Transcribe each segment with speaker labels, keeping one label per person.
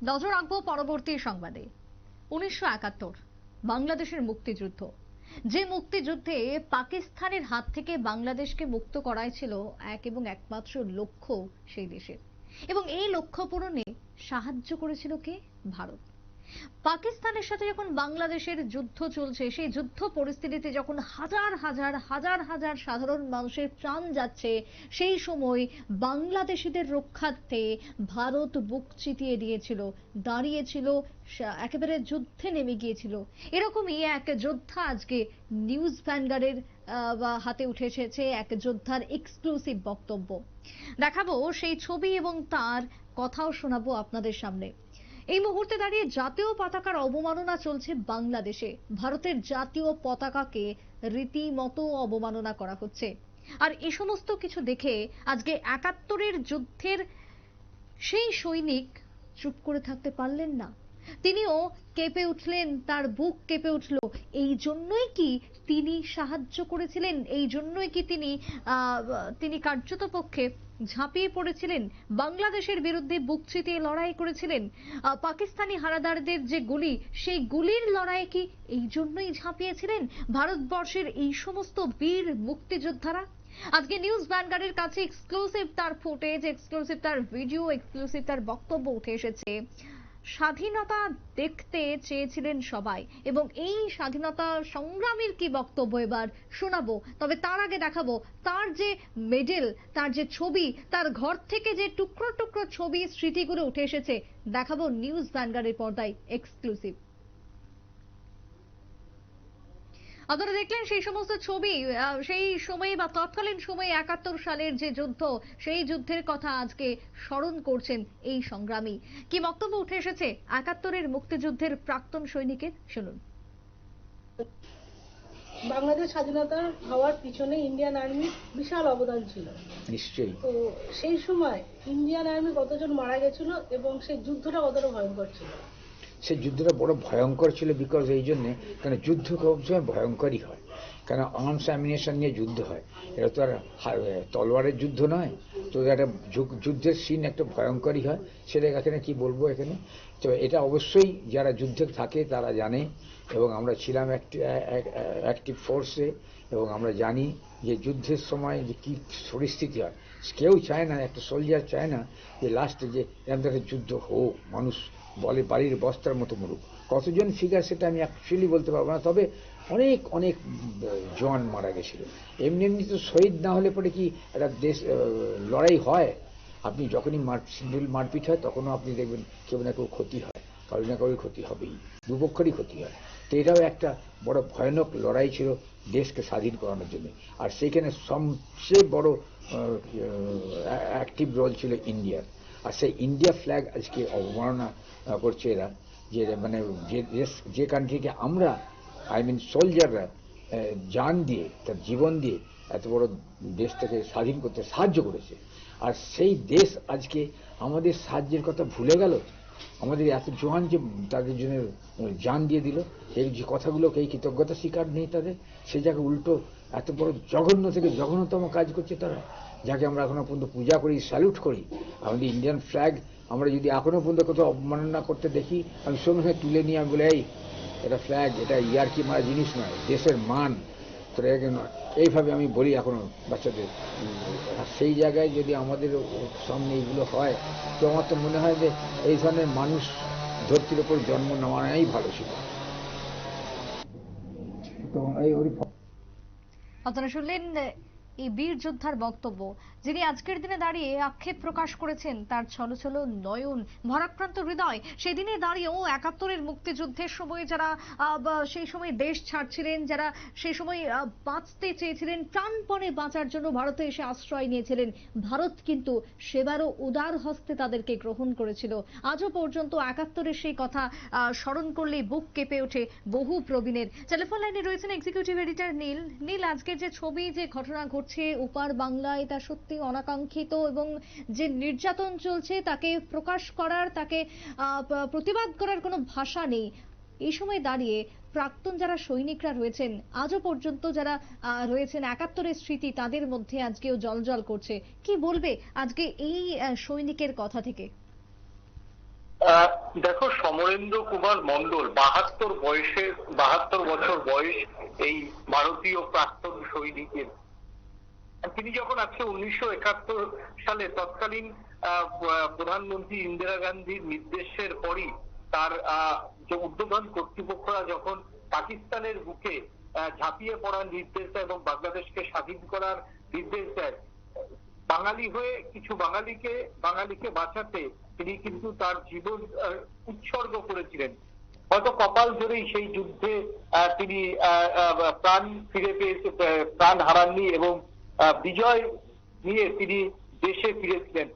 Speaker 1: নজর রাখবো পরবর্তী সংবাদে। 1971 বাংলাদেশের মুক্তিযুদ্ধ, যে মুক্তিযুদ্ধে পাকিস্তানের হাত থেকে বাংলাদেশকে মুক্ত করাই ছিল এক এবং একমাত্র লক্ষ্য সেই দেশের, এবং এই লক্ষ্য পূরণে সাহায্য করেছিল কে? ভারত। পাকিস্তানের সাথে যখন বাংলাদেশের যুদ্ধ চলছে, সেই যুদ্ধ পরিস্থিতিতে যখন হাজার হাজার হাজার হাজার সাধারণ মানুষের প্রাণ যাচ্ছে, সেই সময় বাংলাদেশিদের রক্ষার্থে ভারত বুক চিতিয়ে দিয়েছিল, দাঁড়িয়েছিল, একেবারে যুদ্ধে নেমে গিয়েছিল। এরকমই এক যোদ্ধা আজকে নিউজ ভ্যানগার্ডের হাতে উঠে এসেছে, এক যোদ্ধার এক্সক্লুসিভ বক্তব্য দেখাবো, সেই ছবি এবং তার কথাও শোনাবো আপনাদের সামনে। এই মুহূর্তে দাঁড়িয়ে জাতীয় পতাকার অবমাননা চলছে বাংলাদেশে। ভারতের জাতীয় পতাকাকে রীতিমতো অবমাননা করা হচ্ছে। আর এই সমস্ত কিছু দেখে আজকে 71-এর যুদ্ধের সেই সৈনিক চুপ করে থাকতে পারলেন না, তিনিও কেঁপে উঠলেন, তার বুক কেঁপে উঠল। এই জন্যই কি তিনি সাহায্য করেছিলেন? এই জন্যই কি তিনি কার্যত পক্ষে ঝাঁপিয়ে পড়েছিলেন, বাংলাদেশের বিরুদ্ধে বুক চিতিয়ে লড়াই করেছিলেন? পাকিস্তানি হানাদারদের যে গুলি, সেই গুলির লড়াইয়ে কি এই জন্যই ঝাঁপিয়েছিলেন ভারতবর্ষের এই সমস্ত বীর মুক্তিযোদ্ধারা? আজকে নিউজ ভ্যানগার্ডের কাছে এক্সক্লুসিভ তার ফুটেজ, এক্সক্লুসিভ তার ভিডিও, এক্সক্লুসিভ তার বক্তব্য উঠে এসেছে। স্বাধীনতা দেখতে চেয়েছিলেন সবাই, এবং এই স্বাধীনতা সংগ্রামীর কি বক্তব্য এবার শোনাবো। তবে তার আগে দেখাবো তার যে মেডেল, তার যে ছবি, তার ঘর থেকে যে টুকরো টুকরো ছবি, স্মৃতিগুলো উঠে এসেছে, দেখাবো নিউজ ভ্যানগার্ডের পর্দায় এক্সক্লুসিভ। আপনারা দেখলেন সেই সমস্ত ছবি, সেই সময়ে বা তৎকালীন সময়ে 71 সালের যে যুদ্ধ, সেই যুদ্ধের কথা আজকে স্মরণ করছেন এই সংগ্রামী। কি বক্তব্য উঠে এসেছে 71-এর মুক্তিযুদ্ধের প্রাক্তন সৈনিকের, শুনুন।
Speaker 2: বাংলাদেশ স্বাধীনতা হওয়ার পিছনে ইন্ডিয়ান আর্মি বিশাল অবদান ছিল নিশ্চয়ই। তো সেই সময় ইন্ডিয়ান আর্মি কতজন মারা গেছিল এবং সেই যুদ্ধটা কতটা ভয়ঙ্কর ছিল?
Speaker 3: সেই যুদ্ধটা বড় ভয়ঙ্কর ছিল বিকজ এই জন্যে, কারণ যুদ্ধ সবসময় ভয়ঙ্করই হয়, কেন আর্মস অ্যামিনেশন নিয়ে যুদ্ধ হয়, এটা তো আর তলোয়ারের যুদ্ধ নয়। তো একটা যুদ্ধের সিন একটা ভয়ঙ্করই হয়, সেটা এখানে কি বলবো এখানে। তো এটা অবশ্যই যারা যুদ্ধে থাকে তারা জানে, এবং আমরা ছিলাম অ্যাক্টিভ ফোর্সে, এবং আমরা জানি যে যুদ্ধের সময় যে কী পরিস্থিতি হয়। কেউ চায় না, একটা সোলজার চায় না যে লাস্টে যে এরকম একটা যুদ্ধ হোক, মানুষ বলে বাড়ির বস্তার মতো মরুক। কতজন ফিগার সেটা আমি অ্যাকচুয়ালি বলতে পারবো না, তবে অনেক অনেক জওয়ান মারা গেছিল। এমনি এমনি তো শহীদ না হলে পরে কি একটা দেশ লড়াই হয়? আপনি যখনই মারপিট হয় তখনও আপনি দেখবেন কেউ না কেউ ক্ষতি হয়, কারো না কারোর ক্ষতি হবেই, দুপক্ষেরই ক্ষতি হয়। তো এটাও একটা বড় ভয়ানক লড়াই ছিল দেশকে স্বাধীন করানোর জন্য। আর সেইখানে সবচেয়ে বড় অ্যাক্টিভ রোল ছিল ইন্ডিয়ার। আর সেই ইন্ডিয়া ফ্ল্যাগ আজকে অবমাননা করছে এরা, যে মানে যে কান্ট্রিকে আমরা সোলজাররা জান দিয়ে, তার জীবন দিয়ে এত বড় দেশটাকে স্বাধীন করতে সাহায্য করেছে, আর সেই দেশ আজকে আমাদের সাহায্যের কথা ভুলে গেল। আমাদের এত জওয়ান যে তাদের জন্য জান দিয়ে দিল, এই যে কথাগুলোকে, এই কৃতজ্ঞতা স্বীকার নেই তাদের। সে জায়গায় উল্টো এত বড় জঘন্য থেকে জঘন্যতম কাজ করছে তারা, যাকে আমরা এখনো পর্যন্ত পূজা করি, স্যালুট করি। আমাদের ইন্ডিয়ান ফ্ল্যাগ আমরা যদি এখনো পর্যন্ত কোথাও অবমাননা করতে দেখি, আমি সঙ্গে সঙ্গে তুলে নিয়ে আমি বলে, এই এটা ফ্ল্যাগ, এটা ইয়ারকি মারা জিনিস নয়, দেশের মান, তোরা নয়, এইভাবে আমি বলি এখনো বাচ্চাদের। আর সেই জায়গায় যদি আমাদের সামনে এইগুলো হয়, তো আমার তো মনে হয় যে এই ধরনের মানুষ ধরতির ওপর জন্ম নেওয়াই ভালো ছিল। তো
Speaker 1: আপনারা শুনলেন এই বীর যোদ্ধার বক্তব্য, যিনি আজকের দিনে দাঁড়িয়ে আক্ষেপ প্রকাশ করেছেন, তার ছলো ছলো নয়ন, ভারাক্রান্ত হৃদয়। সেদিনে দাঁড়িয়েও 71-এর মুক্তিযুদ্ধের সময় যারা সেই সময় দেশ ছাড়ছিলেন, যারা সেই সময় বাঁচতে চেয়েছিলেন, প্রাণপণে বাঁচার জন্য ভারতে এসে আশ্রয় নিয়েছিলেন, ভারত কিন্তু সেবারও উদার হস্তে তাদেরকে গ্রহণ করেছিল। আজও পর্যন্ত 71-এর সেই কথা স্মরণ করলেই বুক কেঁপে ওঠে বহু প্রবীণের। টেলিফোন লাইনে রয়েছেন এক্সিকিউটিভ এডিটর নীল। নীল, আজকের যে ছবি, যে ঘটনা ঘটছে উপার বাংলায়, তা সত্যি অনাকাঙ্ক্ষিত, এবং যে নির্যাতন চলছে তাকে প্রকাশ করার, তাকে প্রতিবাদ করার কোনো ভাষা নেই। এই সময় দাঁড়িয়ে প্রাক্তন যারা সৈনিকরা রয়েছেন, আজও পর্যন্ত যারা রয়েছেন, 71-এর স্মৃতি তাদের মধ্যে আজকেও জলজল করছে। কি বলবে আজকে এই সৈনিকের কথা থেকে?
Speaker 4: দেখো, সমরেন্দ্র কুমার মণ্ডল 72 বছর বয়স এই ভারতীয় প্রাক্তন সৈনিকের। তিনি যখন আজকে 1971 সালে তৎকালীন প্রধানমন্ত্রী ইন্দিরা গান্ধীর নির্দেশের পরই তার যে ঊর্ধ্বতন কর্তৃপক্ষরা যখন পাকিস্তানের বুকে ঝাঁপিয়ে পড়ার নির্দেশ দেয় এবং বাংলাদেশকে স্বাধীন করার নির্দেশ দেয়, বাঙালি হয়ে কিছু বাঙালিকে বাঁচাতে তিনি কিন্তু তার জীবন উৎসর্গ করেছিলেন। হয়তো কপাল জোরেই সেই যুদ্ধে তিনি প্রাণ ফিরে পেয়েছে, প্রাণ হারাননি এবং বিজয় নিয়ে তিনি দেশে ফিরেছিলেন।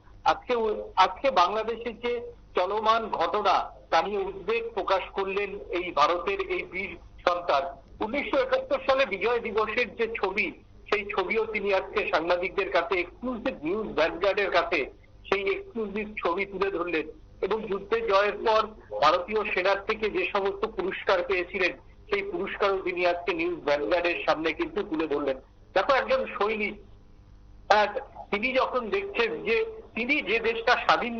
Speaker 4: আজকে বাংলাদেশের যে চলমান ঘটনা তা নিয়ে উদ্বেগ প্রকাশ করলেন এই ভারতের এই বীর সন্তান। 1971 সালে বিজয় দিবসের যে ছবি, সেই ছবিও তিনি আজকে সাংবাদিকদের কাছে এক্সক্লুসিভ নিউজ ভ্যানগার্ডের কাছে সেই এক্সক্লুসিভ ছবি তুলে ধরলেন এবং যুদ্ধে জয়ের পর ভারতীয় সেনার থেকে যে সমস্ত পুরস্কার পেয়েছিলেন সেই পুরস্কারও তিনি আজকে নিউজ ভ্যানগার্ডের সামনে কিন্তু তুলে ধরলেন। দেখো, একজন সৈনিক তিনি যখন দেখছেন যে তিনি যে দেশটা স্বাধীন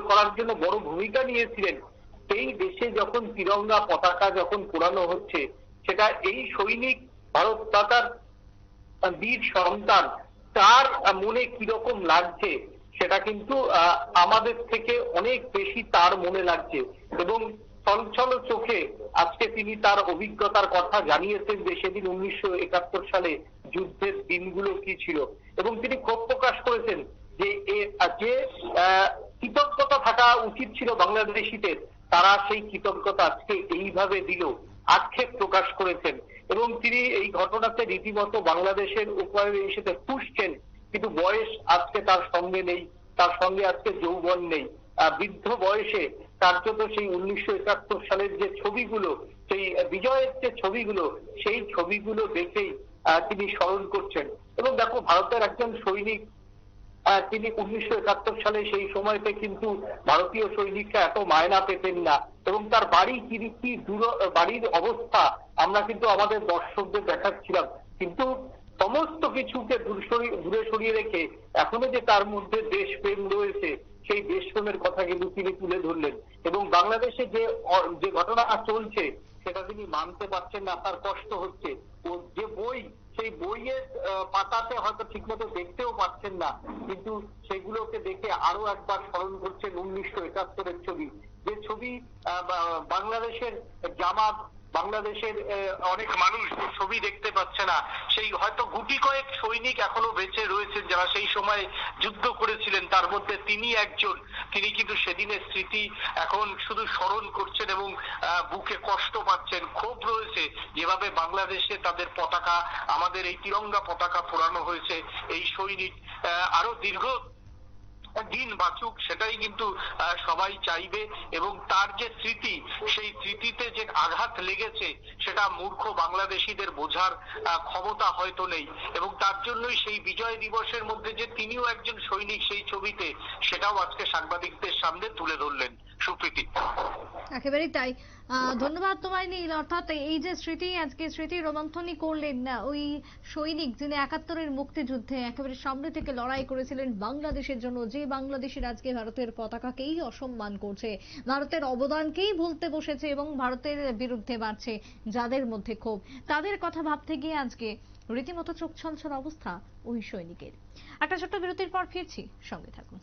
Speaker 4: করার জন্য বড় ভূমিকা নিয়েছিলেন, সেই দেশে যখন তিরঙ্গা পতাকা যখন পোড়ানো হচ্ছে, সেটা এই সৈনিক ভারত মাতার বীর সন্তান, তার মনে কিরকম লাগছে সেটা কিন্তু আমাদের থেকে অনেক বেশি তার মনে লাগছে। এবং ছলছল চোখে আজকে তিনি তার অভিজ্ঞতার কথা জানিয়েছেন যে সেদিন 1971 সালে যুদ্ধের দিনগুলো কি ছিল, এবং তিনি ক্ষোভ প্রকাশ করেছেন যে কৃতজ্ঞতা থাকা উচিত ছিল বাংলাদেশিদের, তারা সেই কৃতজ্ঞতা আজকে এইভাবে দিল, আক্ষেপ প্রকাশ করেছেন। এবং তিনি এই ঘটনাতে রীতিমতো বাংলাদেশের উপরে এসে ফুঁসছেন, কিন্তু বয়স আজকে তার সঙ্গে নেই, তার সঙ্গে আজকে যৌবন নেই। বৃদ্ধ বয়সে কার্যত সেই 1971 সালের যে ছবিগুলো, সেই বিজয়ের যে ছবিগুলো, সেই ছবিগুলো দেখেই তিনি স্মরণ করছেন। এবং দেখো, ভারতের একজন সৈনিক, তিনি 1971 সালে সেই সময়তে কিন্তু ভারতীয় সৈনিকরা এত মায়না পেতেন না, এবং তার বাড়ির অবস্থা আমরা কিন্তু আমাদের দর্শকদের দেখাচ্ছিলাম। কিন্তু সমস্ত কিছুকে দূরে সরিয়ে রেখে এখনো যে তার মধ্যে দেশপ্রেম রয়েছে, সেই দেশপ্রেমের কথা কিন্তু তিনি তুলে ধরলেন। এবং বাংলাদেশে যে ঘটনা চলছে সেটা তিনি মানতে পারছেন না, তার কষ্ট হচ্ছে। ও যে বই, সেই বইয়ের পাতাতে হয়তো ঠিকমতো দেখতেও পাচ্ছেন না, কিন্তু সেগুলোকে দেখে আরো একবার স্মরণ করছেন 1971-এর ছবি, যে ছবি বাংলাদেশের জামাত, বাংলাদেশের অনেক মানুষ ছবি দেখতে পাচ্ছে না। সেই হয়তো গুটি কয়েক সৈনিক এখনো বেঁচে রয়েছেন যারা সেই সময় যুদ্ধ করেছিলেন, তার মধ্যে তিনি একজন। তিনি কিন্তু সেদিনের স্মৃতি এখন শুধু স্মরণ করছেন এবং বুকে কষ্ট পাচ্ছেন, ক্ষোভ রয়েছে যেভাবে বাংলাদেশে তাদের পতাকা, আমাদের এই তিরঙ্গা পতাকা পোড়ানো হয়েছে। এই সৈনিক আরো দীর্ঘ দিন বাঁচুক, সেটাই কিন্তু সবাই চাইবে। এবং তার যে স্মৃতি, সেই স্মৃতিতে যে আঘাত লেগেছে সেটা মূর্খ বাংলাদেশিদের বোঝার ক্ষমতা হয়তো নেই। এবং তার জন্যই সেই বিজয় দিবসের মধ্যে যে তিনিও একজন সৈনিক সেই ছবিতে, সেটাও আজকে সাংবাদিকদের সামনে তুলে ধরলেন। সুপ্রীতি,
Speaker 1: একেবারেই তাই। ধন্যবাদ তোমায় নীল। অর্থাৎ এই যে স্মৃতি, আজকে স্মৃতি রোমন্থনী করলেন ওই সৈনিক যিনি 71-এর মুক্তিযুদ্ধে একেবারে সামনে থেকে লড়াই করেছিলেন বাংলাদেশের জন্য, যে বাংলাদেশের আজকে ভারতের পতাকাকেই অসম্মান করছে, ভারতের অবদানকেই ভুলতে বসেছে এবং ভারতের বিরুদ্ধে বাড়ছে যাদের মধ্যে ক্ষোভ, তাদের কথা ভাবতে গিয়ে আজকে রীতিমতো চোখ ছলছল অবস্থা ওই সৈনিকের। একটা ছোট্ট বিরতির পর ফিরছি, সঙ্গে থাকুন।